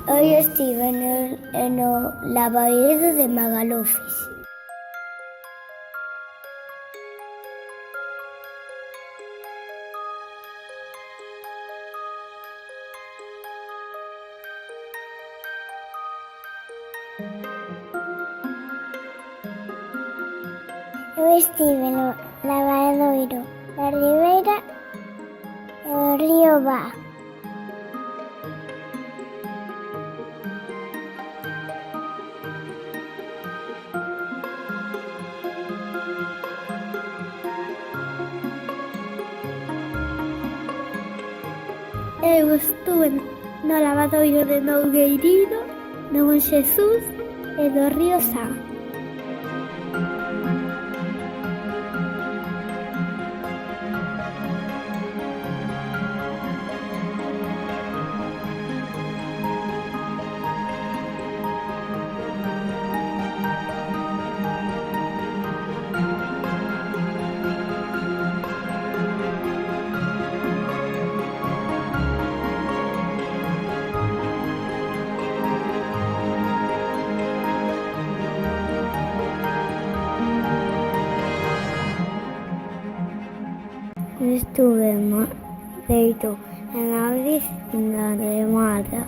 Hoy estive no lavadoiro de Magalufis. Eu estive no lavadoiro da Ribeira e do río Ba. Eu estuve no lavadoiro de Nogueirido, do Bon Xesús e do río Sa. Estuve feito na oficina de moda.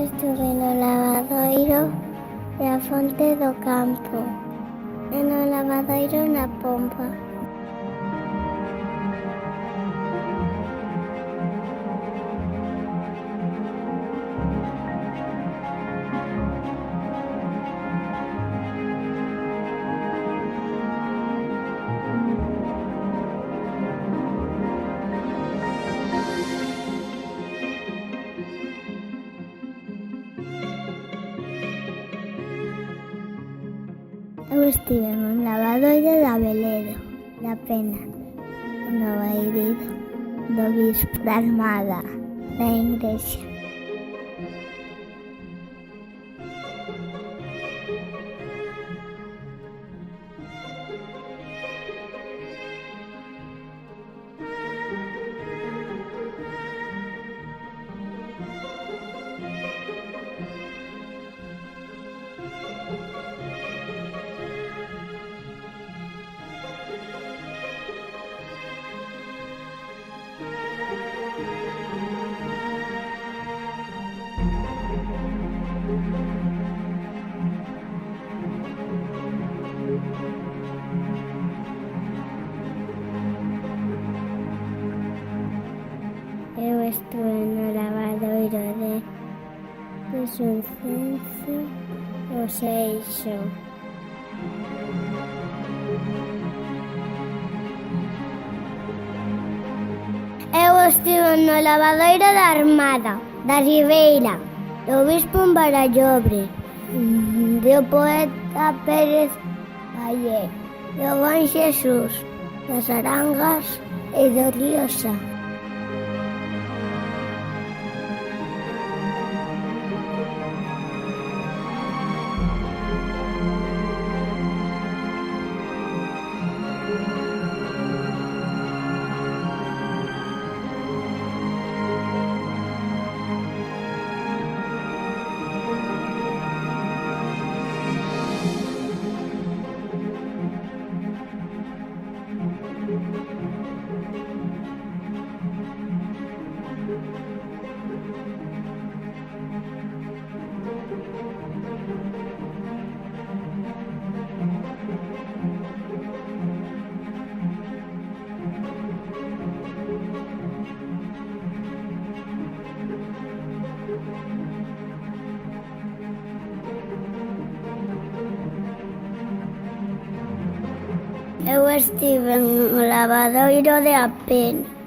Estuve no lavadoiro da Fonte do Campo e no lavadoiro na Pompa. Eu estive no lavadoiro de Abeledo, da Pena, no Bairido, do Bispo da Armada, da Igrexa. Eu estuve no lavadoiro de Xuncense do Seixo. Eu estive no lavadoiro da Armada, da Ribeira, do Bispo en Barallobre, do poeta Pérez Valle, do Bon Xesús, das Arangas e do río Sa. Eu estive no lavadoiro de Apena.